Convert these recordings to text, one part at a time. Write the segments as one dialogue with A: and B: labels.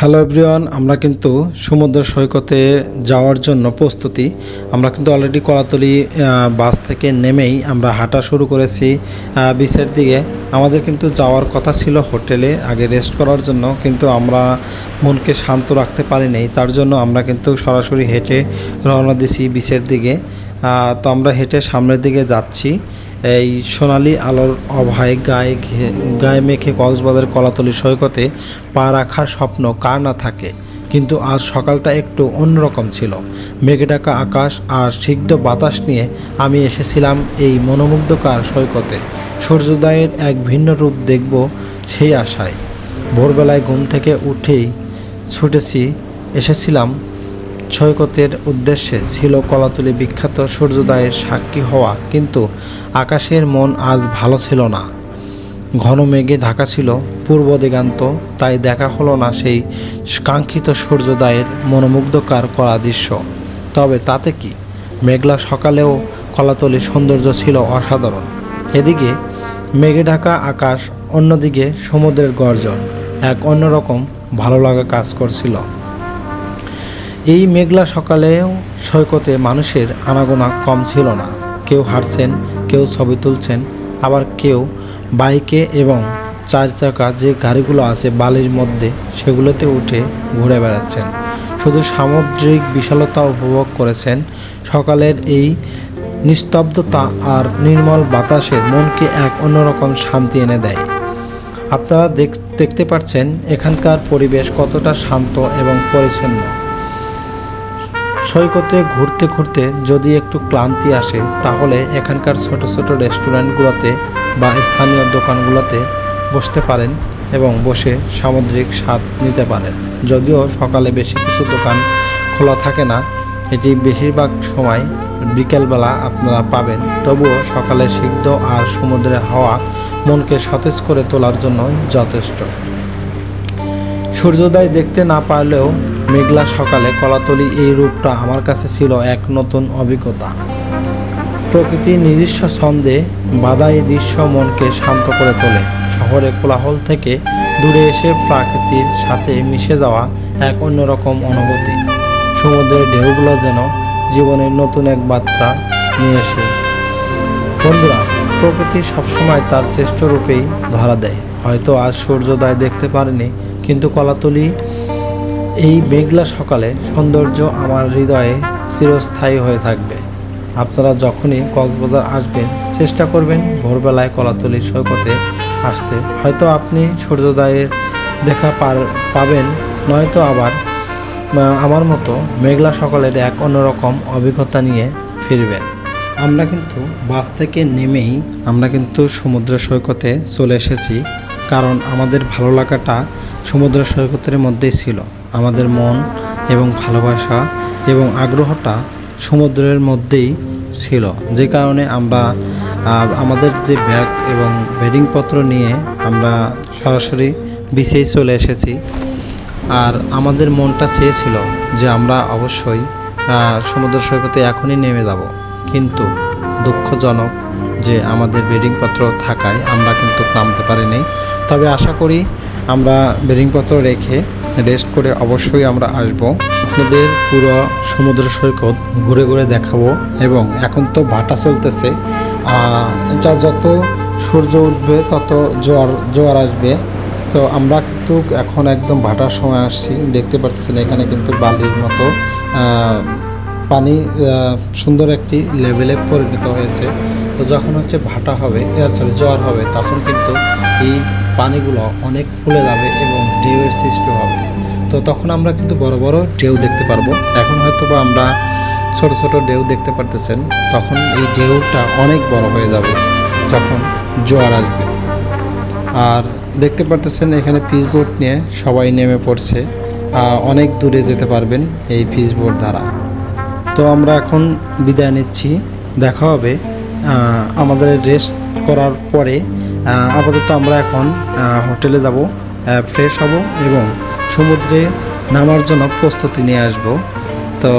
A: Hello everyone, আমরা কিন্তু সমুদ্র সৈকতে যাওয়ার জন্য প্রস্তুতি। আমরা কিন্তু অলরেডি কলাতলি বাস থেকে নেমেই আমরা হাঁটা শুরু করেছি বিচের দিকে। আমাদের কিন্তু যাওয়ার কথা ছিল হোটেলে আগে রেস্ট করার জন্য, কিন্তু আমরা মনকে শান্ত রাখতে পারিনি। তার জন্য আমরা কিন্তু সরাসরি হেঁটে রওনা দিছি বিচের দিকে। তো আমরা হেঁটে সামনের দিকে যাচ্ছি। এই সোনালি আলোর অভায় গায়ে মেখে কক্সবাজার কলাতলি সৈকতে পা রাখার স্বপ্ন কার না থাকে। কিন্তু আজ সকালটা একটু অন্যরকম ছিল। মেঘে ঢাকা আকাশ আর সিক্ত বাতাস নিয়ে আমি এসেছিলাম এই মনোমুগ্ধকর সৈকতে। সূর্যোদয়ের এক ভিন্ন রূপ দেখব সেই আশায় ভোরবেলায় ঘুম থেকে উঠেই এসেছিলাম সৈকতের উদ্দেশ্যে। ছিল কলাতলি বিখ্যাত সূর্যোদয়ের সাক্ষী হওয়া, কিন্তু আকাশের মন আজ ভালো ছিল না। ঘন মেঘে ঢাকা ছিল পূর্ব দিগান্ত, তাই দেখা হলো না সেই কাঙ্ক্ষিত সূর্যোদয়ের মনোমুগ্ধকর করা দৃশ্য। তবে তাতে কি, মেঘলা সকালেও কলাতলির সৌন্দর্য ছিল অসাধারণ। এদিকে মেঘে ঢাকা আকাশ, অন্যদিকে সমুদ্রের গর্জন, এক অন্যরকম ভালো লাগা কাজ করছিল। এই মেঘলা সকালেও সৈকতে মানুষের আনাগোনা কম ছিল না। কেউ হাঁটছেন, কেউ ছবি তুলছেন, আবার কেউ বাইকে এবং চার চাকা যে গাড়িগুলো আছে বালির মধ্যে সেগুলোতে উঠে ঘুরে বেড়াচ্ছেন। শুধু সামুদ্রিক বিশালতা উপভোগ করেছেন। সকালের এই নিস্তব্ধতা আর নির্মল বাতাসের মনকে এক অন্যরকম শান্তি এনে দেয়। আপনারা দেখতে পাচ্ছেন এখানকার পরিবেশ কতটা শান্ত এবং পরিচ্ছন্ন। সৈকতে ঘুরতে ঘুরতে যদি একটু ক্লান্তি আসে, তাহলে এখানকার ছোট ছোট রেস্টুরেন্টগুলোতে বা স্থানীয় দোকানগুলোতে বসতে পারেন এবং বসে সামুদ্রিক স্বাদ নিতে পারেন। যদিও সকালে বেশি কিছু দোকান খোলা থাকে না, এটি বেশিরভাগ সময় বিকেলবেলা আপনারা পাবেন। তবুও সকালে সিক্ত আর সমুদ্রের হাওয়া মনকে সতেজ করে তোলার জন্যই যথেষ্ট। সূর্যোদয় দেখতে না পারলেও মেঘলা সকালে কলাতলি এই রূপটা আমার কাছে ছিল এক নতুন অভিজ্ঞতা। প্রকৃতির নিজস্ব ছন্দে বাঁধা এই দৃশ্য মনকে শান্ত করে তোলে। শহরের কোলাহল থেকে দূরে এসে প্রকৃতির সাথে মিশে যাওয়া এক অন্যরকম অনুভূতি। সমুদ্রের ঢেউগুলো যেন জীবনের নতুন এক বার্তা নিয়ে এসে। বন্ধুরা, প্রকৃতি সবসময় তার শ্রেষ্ঠ রূপেই ধরা দেয়। হয়তো আজ সূর্যোদয় দেখতে পারেনি, কিন্তু কলাতলি এই মেঘলা সকালে সৌন্দর্য আমার হৃদয়ে চিরস্থায়ী হয়ে থাকবে। আপনারা যখনই কক্সবাজার আসবেন, চেষ্টা করবেন ভোরবেলায় কলাতলি সৈকতে আসতে। হয়তো আপনি সূর্যোদয়ের দেখা পাবেন, নয়তো আবার আমার মতো মেঘলা সকালের এক অন্যরকম অভিজ্ঞতা নিয়ে ফিরবেন। আমরা কিন্তু বাস থেকে নেমেই আমরা কিন্তু সমুদ্র সৈকতে চলে এসেছি, কারণ আমাদের ভালো লাগাটা সমুদ্র সৈকতের মধ্যেই ছিল। আমাদের মন এবং ভালোবাসা এবং আগ্রহটা সমুদ্রের মধ্যেই ছিল, যে কারণে আমরা আমাদের যে ব্যাগ এবং বেডিংপত্র নিয়ে আমরা সরাসরি বিচেই চলে এসেছি। আর আমাদের মনটা চেয়েছিল যে আমরা অবশ্যই সমুদ্র সৈকতে এখনই নেমে যাব, কিন্তু দুঃখজনক যে আমাদের বেডিংপত্র থাকায় আমরা কিন্তু নামতে পারিনি। তবে আশা করি আমরা বেডিংপত্র রেখে রেস্ট করে অবশ্যই আমরা আসব। আপনাদের পুরো সমুদ্র সৈকত ঘুরে ঘুরে দেখাবো। এবং এখন তো ভাটা চলতেছে, এটা যত সূর্য উঠবে তত জোয়ার আসবে। তো আমরা কিন্তু এখন একদম ভাটার সময় আসছি। দেখতে পাচ্ছেন এখানে কিন্তু বালির মতো পানি সুন্দর একটি লেভেলে পরিণত হয়েছে। তো যখন হচ্ছে ভাটা হবে, জোয়ার হবে, তখন কিন্তু এই পানিগুলো অনেক ফুলে যাবে এবং ঢেউয়ের সৃষ্টি হবে। তো তখন আমরা কিন্তু বড় বড় ঢেউ দেখতে পারবো। এখন হয়তো বা আমরা ছোট ছোট ঢেউ দেখতে পারতেছেন, তখন এই ঢেউটা অনেক বড় হয়ে যাবে যখন জোয়ার আসবে। আর দেখতে পারতেছেন এখানে ফিশবোট নিয়ে সবাই নেমে পড়ছে। অনেক দূরে যেতে পারবেন এই ফিশবোট দ্বারা। তো আমরা এখন বিদায় নিচ্ছি, দেখা হবে আমাদের রেস্ট করার পরে। আপাতত আমরা এখন হোটেলে যাব, ফ্রেশ হব এবং সমুদ্রে নামার জন্য প্রস্তুতি নিয়ে আসব। তো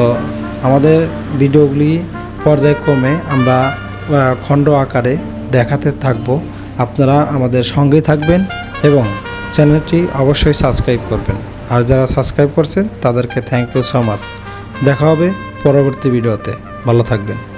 A: আমাদের ভিডিওগুলি পর্যায়ক্রমে আমরা খণ্ড আকারে দেখাতে থাকব। আপনারা আমাদের সঙ্গেই থাকবেন এবং চ্যানেলটি অবশ্যই সাবস্ক্রাইব করবেন। আর যারা সাবস্ক্রাইব করছেন তাদেরকে থ্যাংক ইউ সো মাচ। দেখা হবে পরবর্তী ভিডিওতে। ভালো থাকবেন।